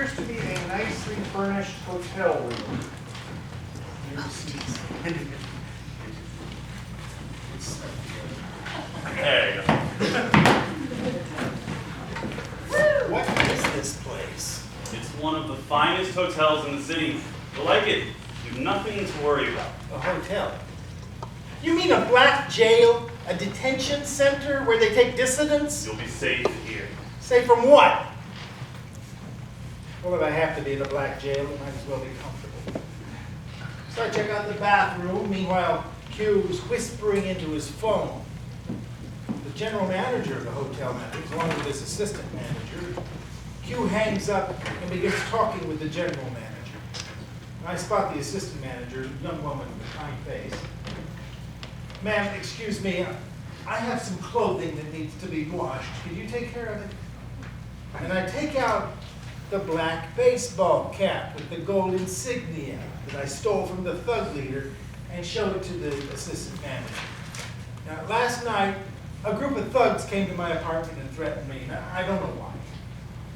appears to be a nicely furnished hotel room. There you go. What is this place? It's one of the finest hotels in the city. You'll like it. You've nothing to worry about. A hotel? You mean a black jail? A detention center where they take dissidents? You'll be safe here. Safe from what? Well, if I have to be in a black jail, it might as well be comfortable. So I check out the bathroom. Meanwhile, Q was whispering into his phone. The general manager of the hotel manager, along with his assistant manager, Q hangs up and begins talking with the general manager. I spot the assistant manager, a young woman with a kind face. Ma'am, excuse me, I have some clothing that needs to be washed. Could you take care of it? And I take out the black baseball cap with the gold insignia that I stole from the thug leader and show it to the assistant manager. Now, last night, a group of thugs came to my apartment and threatened me. Now, I don't know why.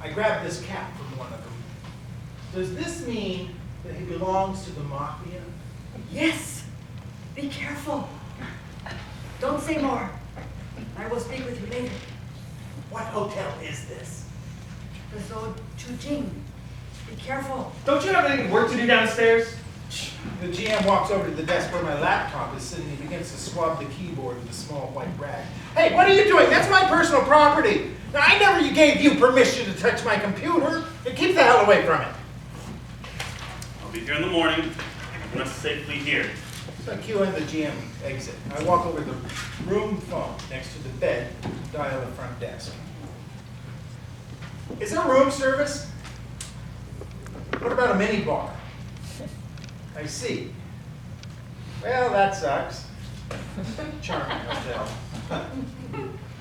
I grabbed this cap from one of them. Does this mean that he belongs to the mafia? Yes. Be careful. Don't say more. I will speak with you later. What hotel is this? The Zhou Chujing. Be careful. Don't you have any work to do downstairs? The GM walks over to the desk where my laptop is sitting and he begins to swab the keyboard with a small white rag. Hey, what are you doing? That's my personal property. Now, I never gave you permission to touch my computer. Keep the hell away from it. I'll be here in the morning. Rest safely here. So Q and the GM exit. I walk over to the room phone next to the bed, dial the front desk. Is there room service? What about a mini bar? I see. Well, that sucks. Charming hotel. I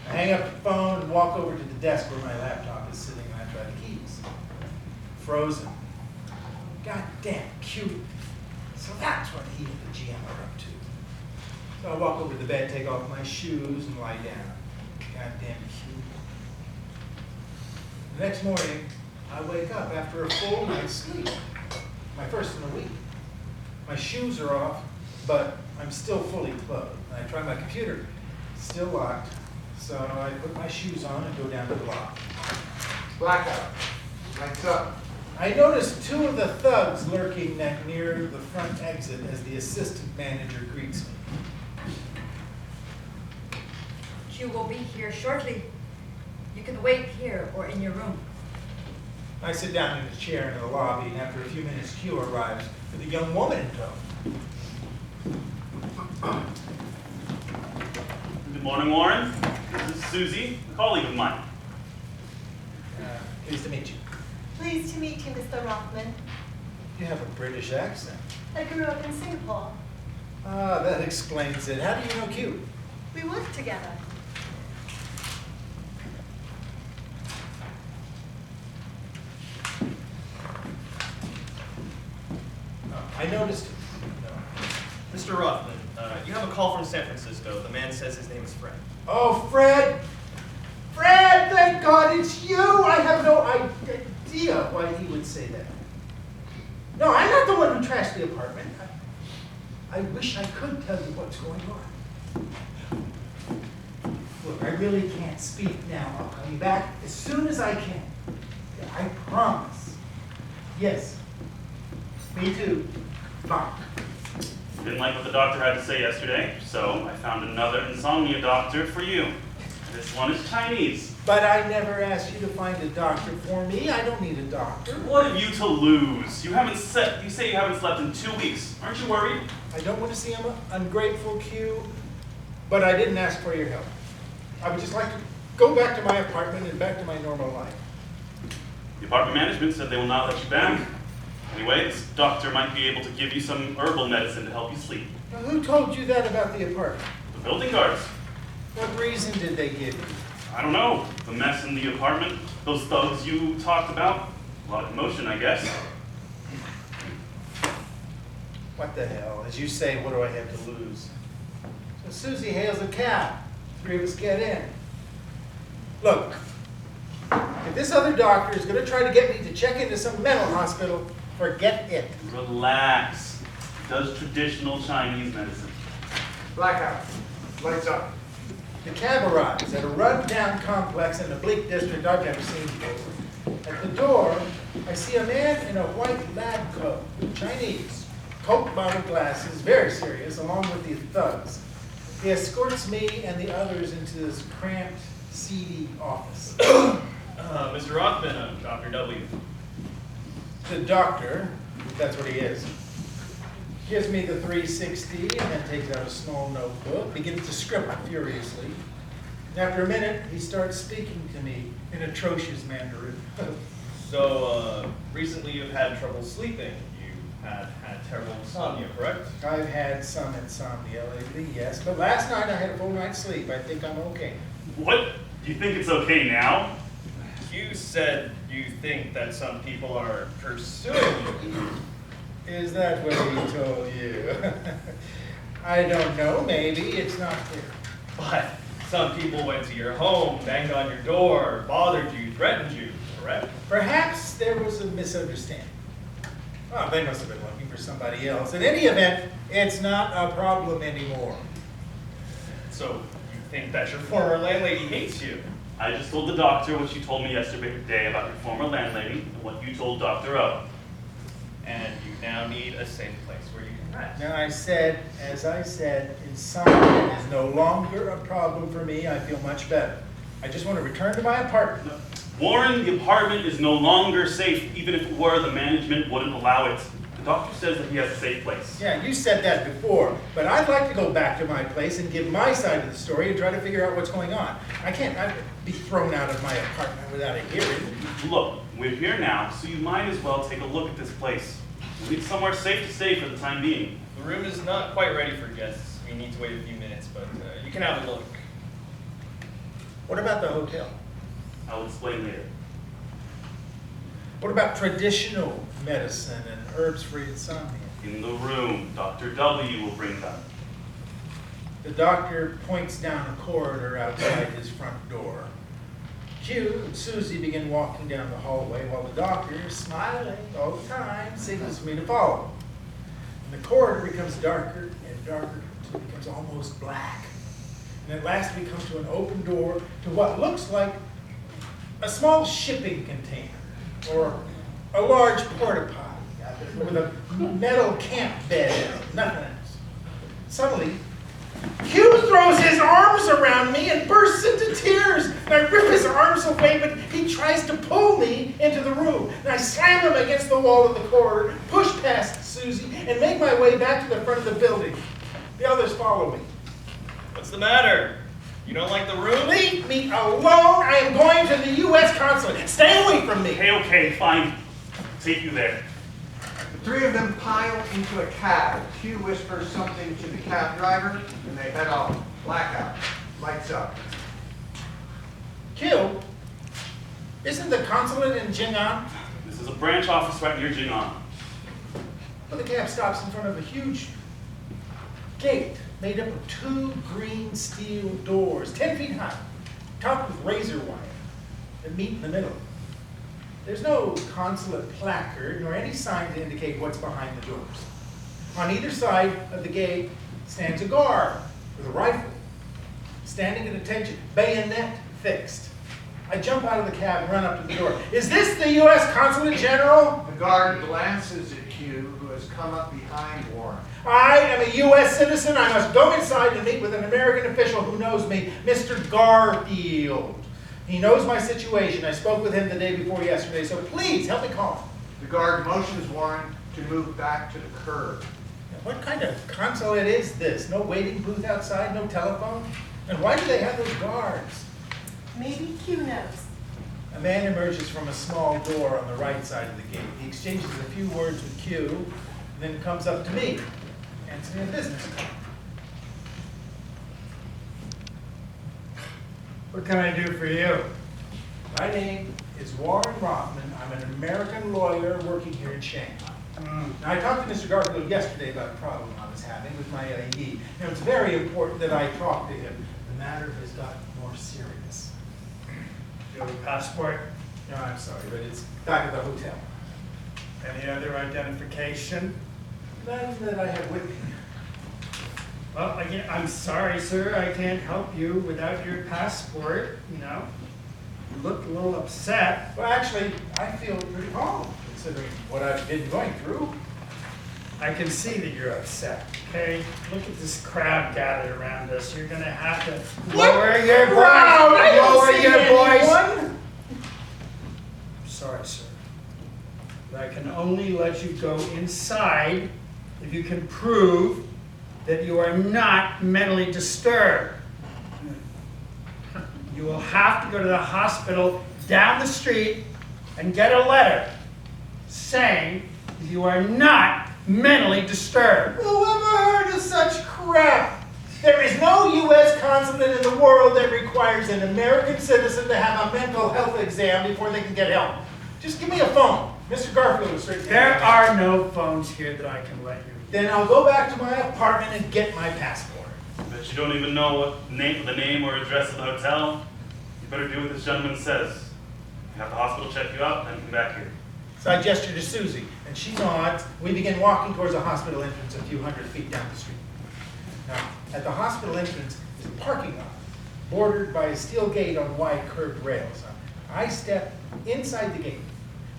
hang up the phone and walk over to the desk where my laptop is sitting and I try the keys. Frozen. God damn Q. So that's what he and the GM are up to. So I walk over to the bed, take off my shoes, and lie down. Goddamn Q. The next morning, I wake up after a full night's sleep. My first in a week. My shoes are off, but I'm still fully clothed. And I try my computer, still locked. So I put my shoes on and go down to the lobby. Blackout. Lights up. I notice two of the thugs lurking near the front exit as the assistant manager greets me. Q will be here shortly. You can wait here or in your room. I sit down in a chair in the lobby, and after a few minutes, Q arrives with a young woman in tow. Good morning, Warren. This is Susie, a colleague of mine. Pleased to meet you. Pleased to meet you, Mr. Rothman. You have a British accent. I grew up in Singapore. Ah, that explains it. How do you know Q? We worked together. I noticed. Mr. Rothman, you have a call from San Francisco. The man says his name is Fred. Oh, Fred! Fred, thank God it's you! I have no idea why he would say that. No, I'm not the one who trashed the apartment. I wish I could tell you what's going on. Look, I really can't speak now. I'll call you back as soon as I can. I promise. Yes. Me too. Bye. Didn't like what the doctor had to say yesterday, so I found another insomnia doctor for you. This one is Chinese. But I never asked you to find a doctor for me. I don't need a doctor. What have you to lose? You say you haven't slept in 2 weeks. Aren't you worried? I don't want to seem ungrateful, Q, but I didn't ask for your help. I would just like to go back to my apartment and back to my normal life. The apartment management said they will not let you back. Anyway, this doctor might be able to give you some herbal medicine to help you sleep. Now, who told you that about the apartment? The building guards. What reason did they give you? I don't know. The mess in the apartment, those thugs you talked about. A lot of commotion, I guess. What the hell? As you say, what do I have to lose? So Susie hails a cab. 3 of us get in. Look, If this other doctor is gonna try to get me to check into some mental hospital, forget it. Relax. Does traditional Chinese medicine. Blackout. Lights up. The cab arrives at a run-down complex in a bleak district I've never seen before. At the door, I see a man in a white lab coat, Chinese, Coke bottle glasses, very serious, along with the thugs. He escorts me and the others into this cramped, seedy office. Mr. Rothman, I'm Dr. W. The doctor, if that's what he is, gives me the 360 and then takes out a small notebook, begins to scribble furiously. And after a minute, he starts speaking to me in atrocious Mandarin. So, recently you've had trouble sleeping. You had terrible insomnia, correct? I've had some insomnia lately, yes, but last night I had a full night's sleep. I think I'm okay. What? Do you think it's okay now? You said you think that some people are pursuing you. Is that what he told you? I don't know, maybe, it's not clear. But some people went to your home, banged on your door, bothered you, threatened you, correct? Perhaps there was a misunderstanding. Oh, they must have been looking for somebody else. In any event, it's not a problem anymore. So you think that your former landlady hates you? I just told the doctor what you told me yesterday about your former landlady and what you told Dr. O. And you now need a safe place where you can rest. Now as I said, insomnia is no longer a problem for me. I feel much better. I just want to return to my apartment. Warren, the apartment is no longer safe. Even if it were, the management wouldn't allow it. The doctor says that he has a safe place. Yeah, you said that before, but I'd like to go back to my place and give my side of the story and try to figure out what's going on. I'd be thrown out of my apartment without a hearing. Look, we're here now, so you might as well take a look at this place. We need somewhere safe to stay for the time being. The room is not quite ready for guests. We need to wait a few minutes, but you can have a look. What about the hotel? I'll explain later. What about traditional medicine and herbs-free insomnia? In the room, Dr. W will bring them. The doctor points down a corridor outside his front door. Q and Susie begin walking down the hallway while the doctor, smiling all the time, signals for me to follow. And the corridor becomes darker and darker until it becomes almost black. And at last we come to an open door to what looks like a small shipping container or a large porta potty with a metal camp bed in it, nothing else. Suddenly, Q throws his arms around me and bursts into tears. And I rip his arms away, but he tries to pull me into the room. And I slam him against the wall of the corridor, push past Susie, and make my way back to the front of the building. The others follow me. What's the matter? You don't like the room? Leave me alone! I am going to the U.S. consulate. Stay away from me! Okay, fine. I'll take you there. The three of them pile into a cab. Q whispers something to the cab driver, and they head off. Blackout. Lights up. Q, isn't the consulate in Jing'an? This is a branch office right near Jing'an. Well, the cab stops in front of a huge gate made up of two green steel doors, 10 feet high, topped with razor wire, that meet in the middle. There's no consulate placard nor any sign to indicate what's behind the doors. On either side of the gate stands a guard with a rifle, standing at attention, bayonet fixed. I jump out of the cab and run up to the door. Is this the U.S. Consulate General? The guard glances at Q, who has come up behind Warren. I am a U.S. citizen. I must go inside and meet with an American official who knows me, Mr. Garfield. He knows my situation. I spoke with him the day before yesterday, so please help me call him. The guard motions Warren to move back to the curb. Now, what kind of consulate is this? No waiting booth outside, no telephone? And why do they have those guards? Maybe Q knows. A man emerges from a small door on the right side of the gate. He exchanges a few words with Q, and then comes up to me. Hands me a business card. What can I do for you? My name is Warren Rothman. I'm an American lawyer working here in Shanghai. Now, I talked to Mr. Garfield yesterday about a problem I was having with my ID. Now, it's very important that I talk to him. The matter has gotten more serious. Do you have a passport? No, I'm sorry, but it's back at the hotel. Any other identification? None that I have with me. Well, again, I'm sorry, sir. I can't help you without your passport, you know. You look a little upset. Well, actually, I feel pretty calm, considering what I've been going through. I can see that you're upset, okay? Look at this crowd gathered around us. You're gonna have to lower your voice. Crowd! I don't Lower see your voice. anyone. Sorry, sir. But I can only let you go inside if you can prove that you are not mentally disturbed. You will have to go to the hospital down the street and get a letter saying that you are not mentally disturbed. Who ever heard of such crap? There is no U.S. consulate in the world that requires an American citizen to have a mental health exam before they can get help. Just give me a phone. Mr. Garfield is straight. There are no phones here that I can let you. Then I'll go back to my apartment and get my passport. Bet you don't even know the name or address of the hotel. You better do what this gentleman says. Have the hospital check you out, then come back here. So I gesture to Susie, and she nods. We begin walking towards the hospital entrance a few hundred feet down the street. Now, at the hospital entrance is a parking lot, bordered by a steel gate on wide curved rails. I step inside the gate,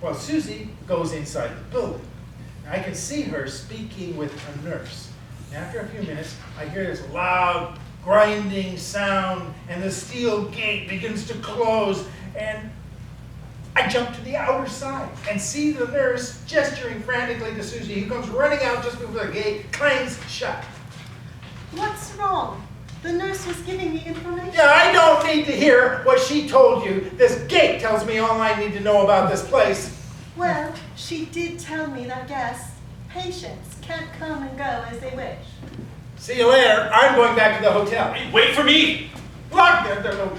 while Susie goes inside the building. I can see her speaking with a nurse. After a few minutes, I hear this loud, grinding sound, and the steel gate begins to close, and I jump to the outer side and see the nurse gesturing frantically to Susie, who comes running out just before the gate clangs shut. What's wrong? The nurse was giving me information. Yeah, I don't need to hear what she told you. This gate tells me all I need to know about this place. Well, she did tell me that guests, patients, can't come and go as they wish. See you later. I'm going back to the hotel. Hey, wait for me! Lock there.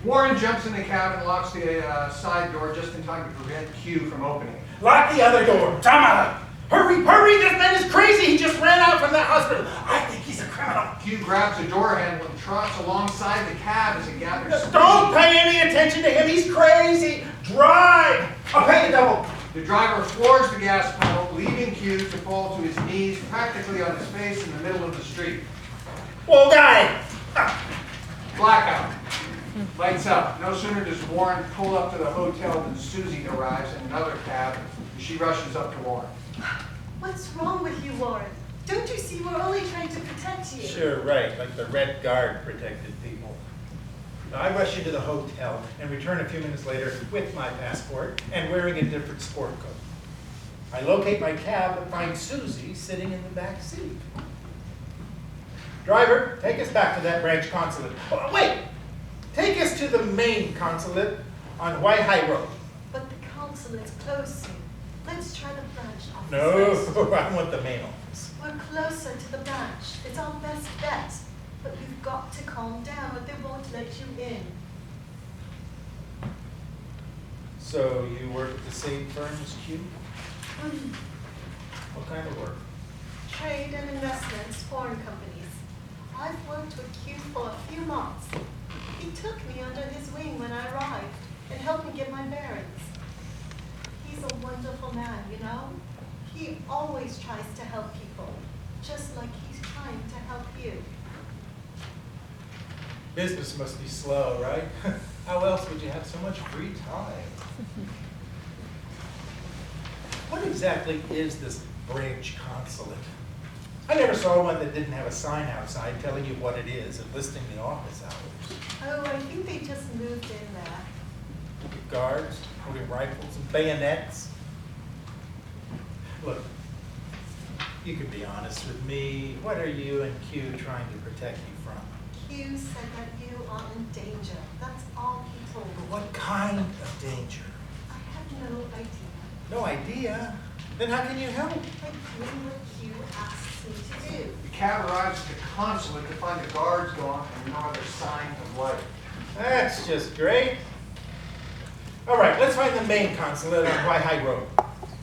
Warren jumps in the cab and locks the side door just in time to prevent Q from opening it. Lock the other door. Tama! Hurry, hurry! This man is crazy! He just ran out from that hospital. I think he's a criminal. Q grabs a door handle and trots alongside the cab as it gathers speed. Don't pay any attention to him. He's crazy. Drive. I'll pay the double. The driver floors the gas pedal, leaving Q to fall to his knees practically on his face in the middle of the street. Well, guy. Blackout. Lights up. No sooner does Warren pull up to the hotel than Susie arrives in another cab. She rushes up to Warren. What's wrong with you, Warren? Don't you see we're only trying to protect you? Sure, right. Like the Red Guard protected people. Now, I rush into the hotel and return a few minutes later with my passport and wearing a different sport coat. I locate my cab and find Susie sitting in the back seat. Driver, take us back to that branch consulate. Oh, wait! Take us to the main consulate on White High Road. But the consulate's closed soon. Let's try the branch office No, first. I want the main office. We're closer to the branch. It's our best bet. But you've got to calm down or they won't let you in. So you work at the same firm as Q? What kind of work? Trade and investments, foreign companies. I've worked with Q for a few months. He took me under his wing when I arrived and helped me get my bearings. He's a wonderful man, you know? He always tries to help people, just like he's trying to help you. Business must be slow, right? How else would you have so much free time? What exactly is this branch consulate? I never saw one that didn't have a sign outside telling you what it is and listing the office hours. Oh, I think they just moved in there. Guards holding rifles and bayonets. Look, you can be honest with me. What are you and Q trying to protect you from? Q said that you are in danger. That's all he told me. What kind of danger? I have no idea. No idea? Then how can you help? By doing what Q asks me to do. The cab arrives at the consulate to find the guards gone and no other sign of life. That's just great. All right, let's find the main consulate on White High Road.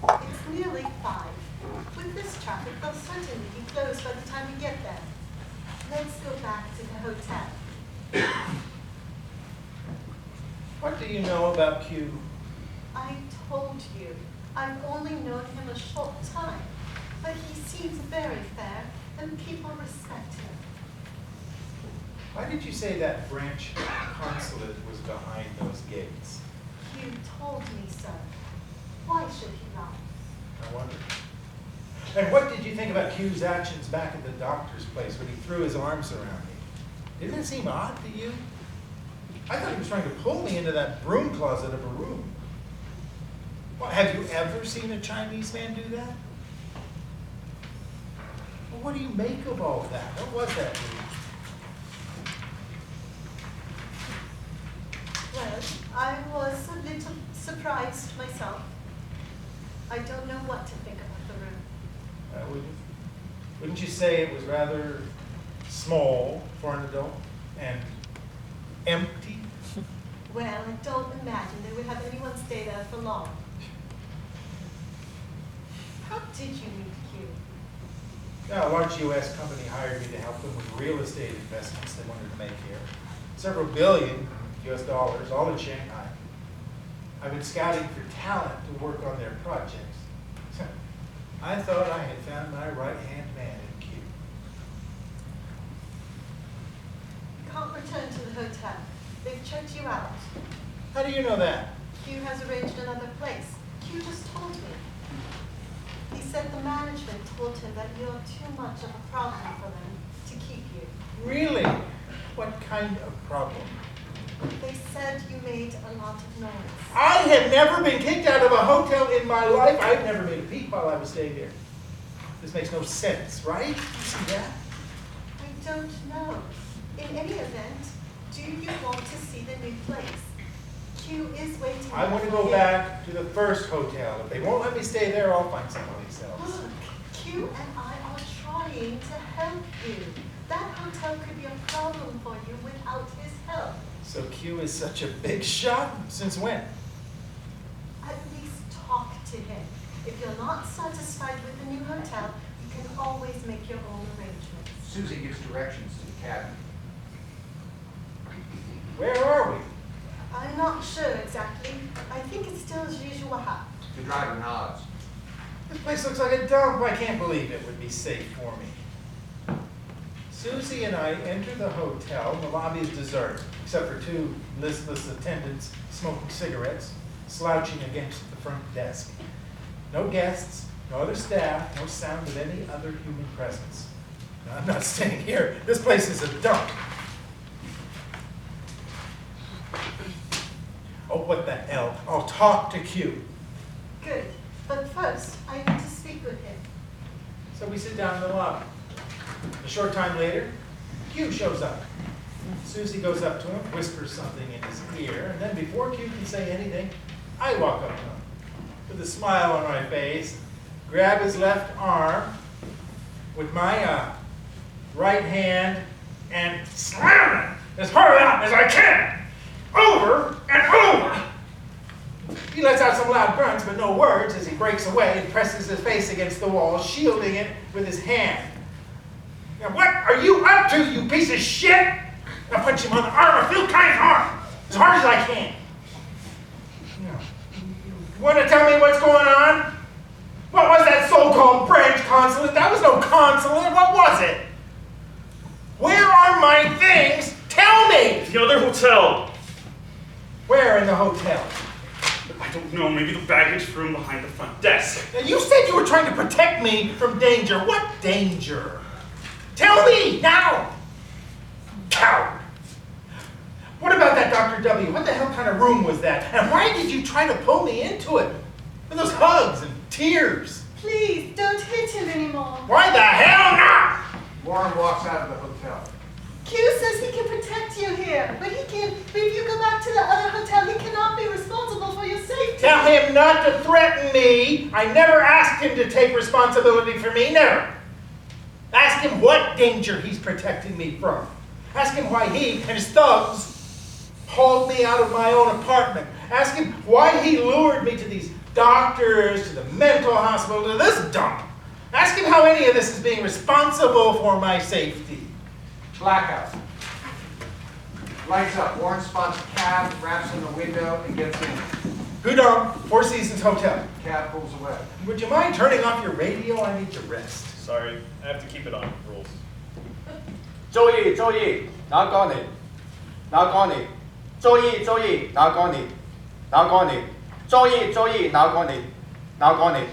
It's nearly 5. With this traffic, they'll certainly be closed by the time we get there. Let's go back to the hotel. What do you know about Q? I told you, I've only known him a short time, but he seems very fair and people respect him. Why did you say that branch consulate was behind those gates? Q told me so. Why should he lie? I wonder. And what did you think about Q's actions back at the doctor's place when he threw his arms around me? Didn't it seem odd to you? I thought he was trying to pull me into that broom closet of a room. Well, have you ever seen a Chinese man do that? Well, what do you make of all of that? What was that to you? Well, I was a little surprised myself. I don't know what to think about the room. Wouldn't you say it was rather small for an adult and empty? Well, I don't imagine they would have anyone stay there for long. How did you meet Q? Yeah, a large U.S. company hired me to help them with real estate investments they wanted to make here. Several billion U.S. dollars, all in Shanghai. I've been scouting for talent to work on their projects. I thought I had found my right-hand man in Q. You can't return to the hotel. They've checked you out. How do you know that? Q has arranged another place. Q just told me. He said the management told him that you're too much of a problem for them to keep you. Really? What kind of problem? They said you made a lot of noise. I have never been kicked out of a hotel in my life. I've never made a peep while I was staying there. This makes no sense, right? You see that? I don't know. In any event, do you want to see the new place? Q is waiting. I want to go back to the first hotel. If they won't let me stay there, I'll find someplace else. Look, Q and I are trying to help you. That hotel could be a problem for you without his help. So Q is such a big shot? Since when? At least talk to him. If you're not satisfied with the new hotel, you can always make your own arrangements. Susie gives directions to the cabin. Where are we? I'm not sure exactly. I think it's still as usual. The driver nods. This place looks like a dump. I can't believe it would be safe for me. Susie and I enter the hotel. The lobby is deserted, except for two listless attendants smoking cigarettes, slouching against the front desk. No guests, no other staff, no sound of any other human presence. Now, I'm not staying here. This place is a dump. Oh, what the hell? I'll talk to Q. Good. But first, I need to speak with him. So we sit down in the lobby. A short time later, Q shows up. Susie goes up to him, whispers something in his ear, and then before Q can say anything, I walk up to him with a smile on my face, grab his left arm with my right hand, and slam it as hard out as I can, over and over. He lets out some loud grunts, but no words as he breaks away and presses his face against the wall, shielding it with his hand. Now, what are you up to, you piece of shit? I punch him on the arm a few times hard, as hard as I can. You want to tell me what's going on? What was that so-called branch consulate? That was no consulate. What was it? Where are my things? Tell me! The other hotel. Where in the hotel? I don't know, maybe the baggage room behind the front desk. Now, you said you were trying to protect me from danger. What danger? Tell me, now! Coward! What about that Dr. W? What the hell kind of room was that? And why did you try to pull me into it? With those hugs and tears. Please, don't hit him anymore. Why the hell not? Warren walks out of the hotel. Q says he can protect you here, but if you go back to the other hotel, he cannot be responsible for your safety. Tell him not to threaten me. I never asked him to take responsibility for me, never. Ask him what danger he's protecting me from. Ask him why he and his thugs hauled me out of my own apartment. Ask him why he lured me to these doctors, to the mental hospital, to this dump. Ask him how any of this is being responsible for my safety. Blackout. Lights up. Warren spots a cab, raps on the window, and gets in. Pudong, Four Seasons Hotel. Cab pulls away. Would you mind turning off your radio? I need to rest. Sorry, I have to keep it on. Rules. 注意注意，拿高你，拿高你，注意注意，拿高你，拿高你，注意注意，拿高你，拿高你。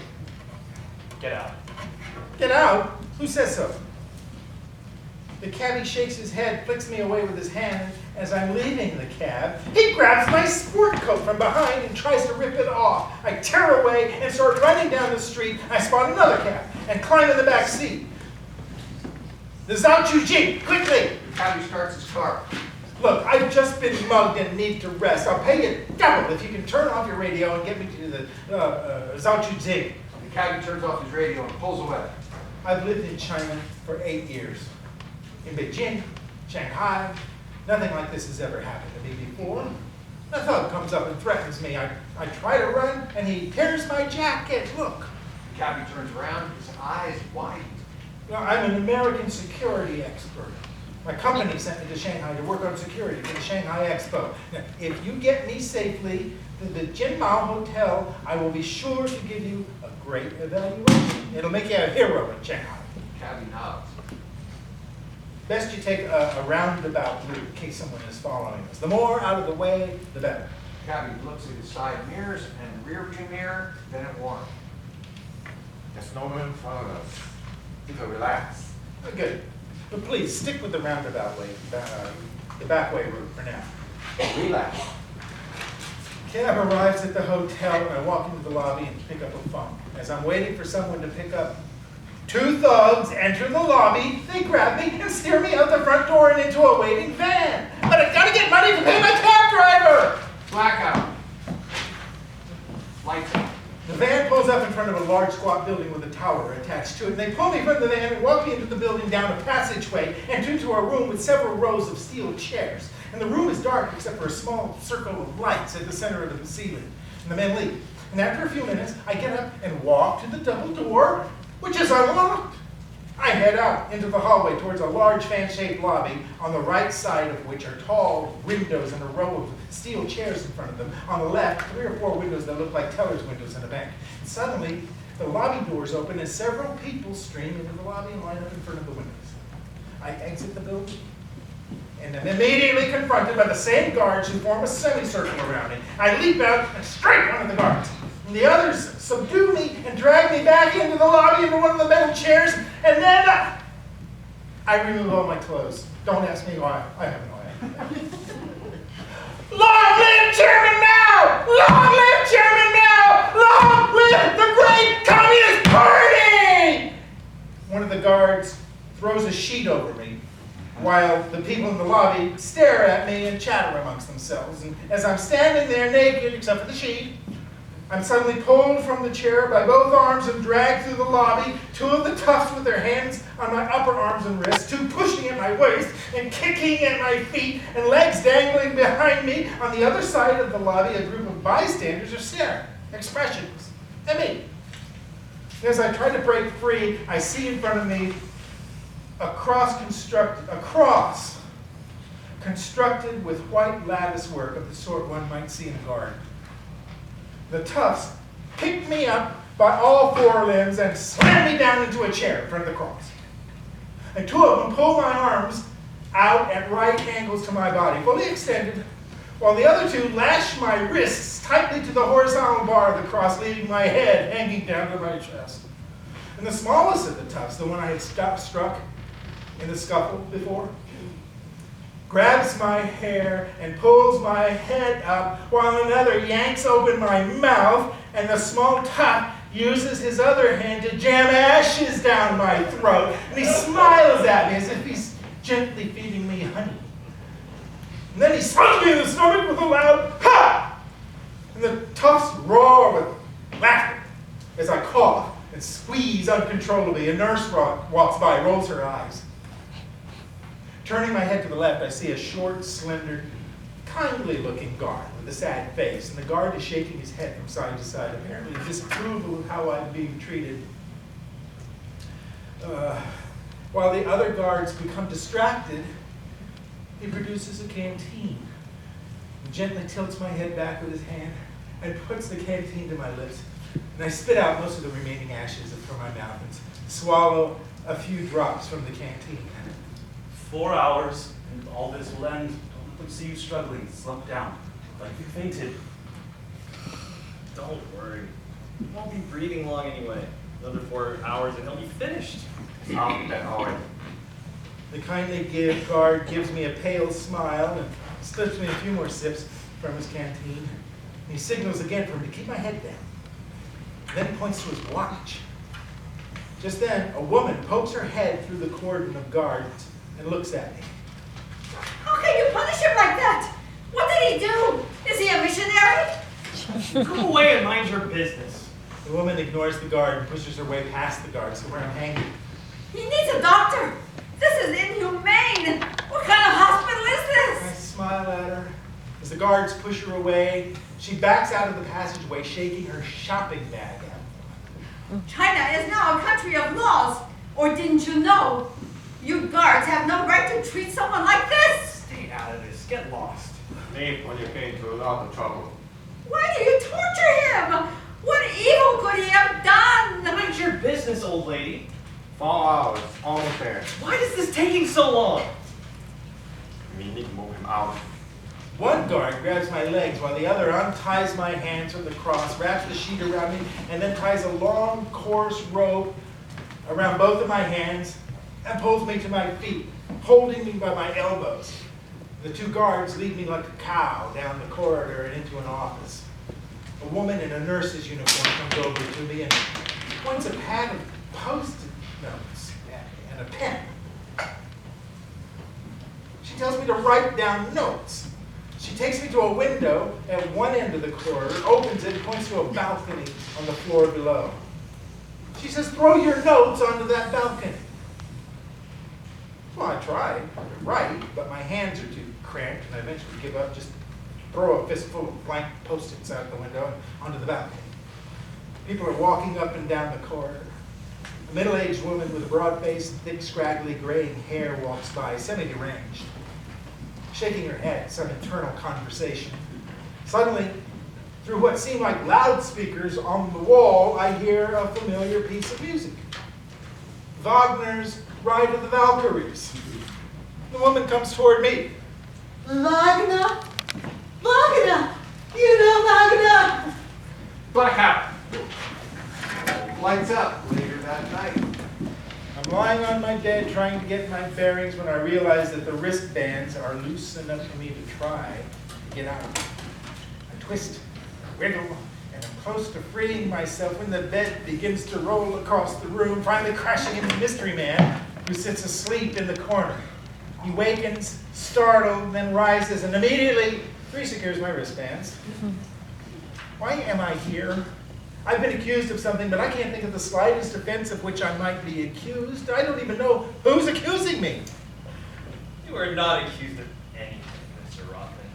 Get out. Get out? Who says so? The cabbie shakes his head, flicks me away with his hand. As I'm leaving the cab, he grabs my sport coat from behind and tries to rip it off. I tear away and start running down the street. I spot another cab and climb in the back seat. The Zhao Chuji, quickly! The cabbie starts his car. Look, I've just been mugged and need to rest. I'll pay you double if you can turn off your radio and get me to the Zhao Chuji. The cabbie turns off his radio and pulls away. I've lived in China for 8 years. In Beijing, Shanghai, nothing like this has ever happened to me before. A thug comes up and threatens me. I try to run, and he tears my jacket. Look. The cabbie turns around, his eyes widen. Now, I'm an American security expert. My company sent me to Shanghai to work on security for the Shanghai Expo. Now, if you get me safely to the Jinmao Hotel, I will be sure to give you a great evaluation. It'll make you a hero in Shanghai. The cabbie nods. Best you take a roundabout route in case someone is following us. The more out of the way, the better. The cabbie looks at his side mirrors and rear view mirror, then at Warren. There's no one following us. You can relax. Good. But please, stick with the roundabout way, the back way route for now. Relax. Cab arrives at the hotel, and I walk into the lobby and pick up a phone. As I'm waiting for someone to pick up, two thugs enter the lobby, they grab me and steer me out the front door and into a waiting van. But I gotta get money to pay my cab driver! Blackout. Lights out. The van pulls up in front of a large squat building with a tower attached to it, and they pull me from the van and walk me into the building down a passageway and into a room with several rows of steel chairs. And the room is dark except for a small circle of lights at the center of the ceiling. And the men leave. And after a few minutes, I get up and walk to the double door, which is unlocked. I head out into the hallway towards a large fan-shaped lobby, on the right side of which are tall windows and a row of steel chairs in front of them. On the left, 3 or 4 windows that look like tellers' windows in a bank. And suddenly, the lobby doors open and several people stream into the lobby and line up in front of the windows. I exit the building and am immediately confronted by the same guards who form a semicircle around me. I leap out and strike one of the guards. And the others subdue me and drag me back into the lobby into one of the metal chairs, and then I remove all my clothes. Don't ask me why. I have no idea. Long live Chairman Mao! Long live Chairman Mao! Long live the great Communist Party! One of the guards throws a sheet over me, while the people in the lobby stare at me and chatter amongst themselves. And as I'm standing there naked, except for the sheet, I'm suddenly pulled from the chair by both arms and dragged through the lobby, 2 of the toughs with their hands on my upper arms and wrists, 2 pushing at my waist and kicking at my feet, and legs dangling behind me. On the other side of the lobby, a group of bystanders are staring, expressionless, at me. And as I try to break free, I see in front of me a cross constructed with white lattice work of the sort one might see in a garden. The toughs picked me up by all 4 limbs and slammed me down into a chair in front of the cross. And 2 of them pulled my arms out at right angles to my body, fully extended, while the other 2 lashed my wrists tightly to the horizontal bar of the cross, leaving my head hanging down to my chest. And the smallest of the toughs, the one I had struck in the scuffle before, grabs my hair and pulls my head up, while another yanks open my mouth, and the small tough uses his other hand to jam ashes down my throat. And he smiles at me as if he's gently feeding me honey. And then he slugs me in the stomach with a loud ha! And the toughs roar with laughter as I cough and squeeze uncontrollably. A nurse walks by, rolls her eyes. Turning my head to the left, I see a short, slender, kindly-looking guard with a sad face, and the guard is shaking his head from side to side, apparently in disapproval of how I'm being treated. While the other guards become distracted He produces a canteen. He gently tilts my head back with his hand and puts the canteen to my lips. And I spit out most of the remaining ashes from my mouth and swallow a few drops from the canteen. 4 hours, and all this will end. Don't let them see you struggling. Slump down, like you fainted. Don't worry. You won't be breathing long anyway. Another 4 hours and he'll be finished. Sound that already. The kindly guard gives me a pale smile and slips me a few more sips from his canteen. And he signals again for me to keep my head down. Then he points to his watch. Just then, a woman pokes her head through the cordon of guards and looks at me. How can you punish him like that? What did he do? Is he a missionary? Go away and mind your business. The woman ignores the guard and pushes her way past the guards to where I'm hanging. He needs a doctor. This is inhumane. What kind of hospital is I this? smile at her. As the guards push her away, she backs out of the passageway, shaking her shopping bag at me. China is now a country of laws. Or didn't you know? You guards have no right to treat someone like this. Stay out of this. Get lost. Leave when you get into a lot of trouble. Why do you torture him? What evil could he have done? Mind your business, old lady. 4 hours, almost there. Why is this taking so long? We need to move him out. One guard grabs my legs while the other unties my hands from the cross, wraps the sheet around me, and then ties a long, coarse rope around both of my hands and pulls me to my feet, holding me by my elbows. The two guards lead me like a cow down the corridor and into an office. A woman in a nurse's uniform comes over to me and points a pad of Post-it notes and a pen. She tells me to write down notes. She takes me to a window at one end of the corridor, opens it, and points to a balcony on the floor below. She says, throw your notes onto that balcony. Well, I tried to write, but my hands are too cramped, and I eventually give up, just throw a fistful of blank Post-its out the window and onto the balcony. People are walking up and down the corridor. A middle-aged woman with a broad face and thick, scraggly, graying hair walks by, semi-deranged, shaking her head, some internal conversation. Suddenly, through what seem like loudspeakers on the wall, I hear a familiar piece of music. Wagner's Ride of the Valkyries. The woman comes toward me. Wagner? Wagner! You know Wagner! Blackout. Lights up later that night. I'm lying on my bed trying to get my bearings when I realize that the wristbands are loose enough for me to try to get out. I twist, wiggle, and I'm close to freeing myself when the bed begins to roll across the room, finally crashing into the mystery man who sits asleep in the corner. He wakens, startled, then rises, and immediately resecures my wristbands. Why am I here? I've been accused of something, but I can't think of the slightest offense of which I might be accused. I don't even know who's accusing me. You are not accused of anything, Mr. Rothman.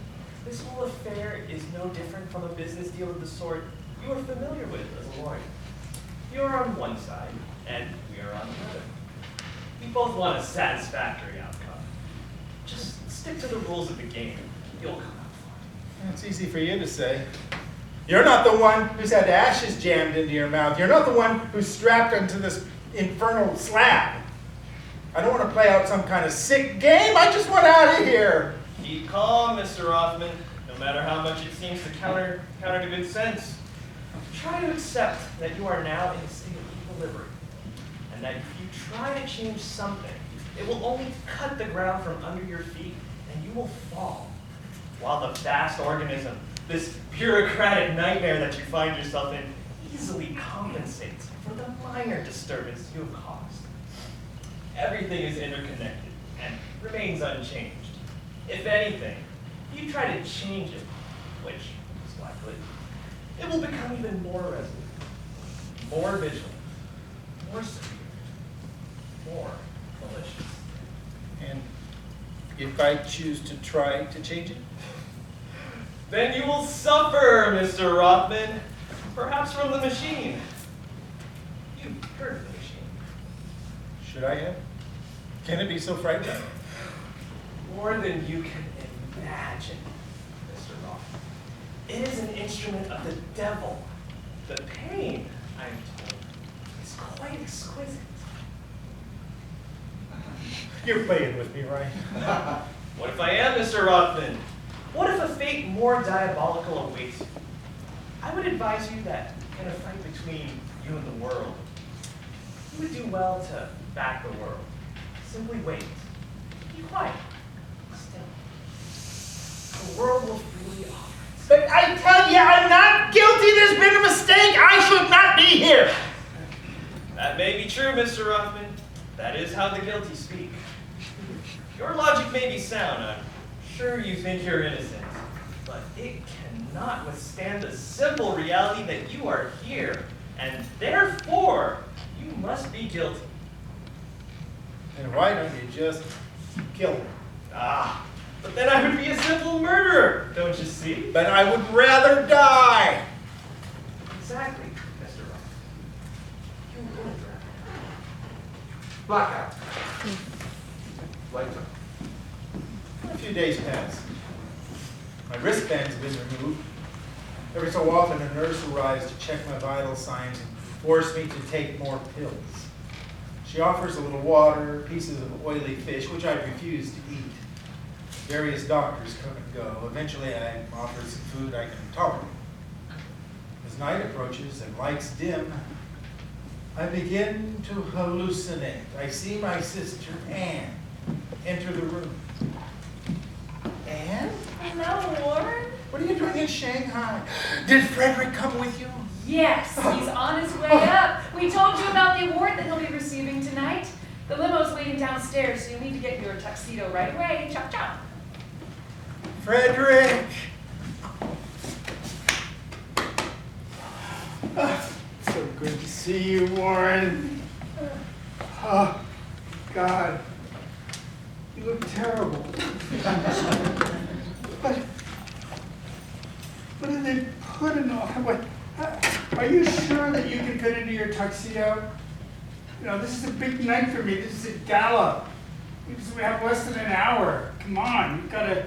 This whole affair is no different from a business deal of the sort you are familiar with as a lawyer. You are on one side, and we are on the other. We both want a satisfactory outcome. Just stick to the rules of the game. You'll come out fine. It's easy for you to say. You're not the one who's had ashes jammed into your mouth. You're not the one who's strapped onto this infernal slab. I don't want to play out some kind of sick game. I just want out of here. Keep calm, Mr. Rothman, no matter how much it seems to counter to good sense. Try to accept that you are now in a state of equilibrium, and that if you try to change something, it will only cut the ground from under your feet, and you will fall. While the vast organism, this bureaucratic nightmare that you find yourself in, easily compensates for the minor disturbance you have caused. Everything is interconnected and remains unchanged. If anything, if you try to change it, which is likely, it will become even more resolute, more vigilant, more severe, more malicious. And if I choose to try to change it? Then you will suffer, Mr. Rothman, perhaps from the machine. You've heard of the machine. Should I have? Can it be so frightening? more than you can imagine, Mr. Roth. It is an instrument of the devil. The pain, I'm told, is quite exquisite. You're playing with me, right? What if I am, Mr. Rothman? What if a fate more diabolical awaits you? I would advise you that in a fight between you and the world, you would do well to back the world. Simply wait. Be quiet. Still. The world will freely offer it. But I tell you, I'm not guilty. There's been a mistake. I should not be here. That may be true, Mr. Rothman. That is how the guilty speak. Your logic may be sound. I'm sure you think you're innocent. But it cannot withstand the simple reality that you are here, and therefore, you must be guilty. And why don't you just kill him? Ah, but then I would be a simple murderer, don't you see? But I would rather die. Exactly, Mr. Roth. You would rather. Blackout. Lights up. A few days pass. My wristband's been removed. Every so often, a nurse arrives to check my vital signs and force me to take more pills. She offers a little water, pieces of oily fish, which I refuse to eat. Various doctors come and go. Eventually, I'm offered some food I can tolerate. As night approaches and lights dim, I begin to hallucinate. I see my sister, Anne, enter the room. Anne? Hello, Warren. What are you doing in Shanghai? Did Frederick come with you? Yes, he's on his way up. We told you about the award that he'll be receiving tonight. The limo's waiting downstairs, so you need to get your tuxedo right away. Chop, chop. Frederick! So good to see you, Warren. Oh, God. You look terrible. What did they put in all? Are you sure that you can fit into your tuxedo? You know, this is a big night for me. This is a gala. We have less than an hour. Come on, you've got to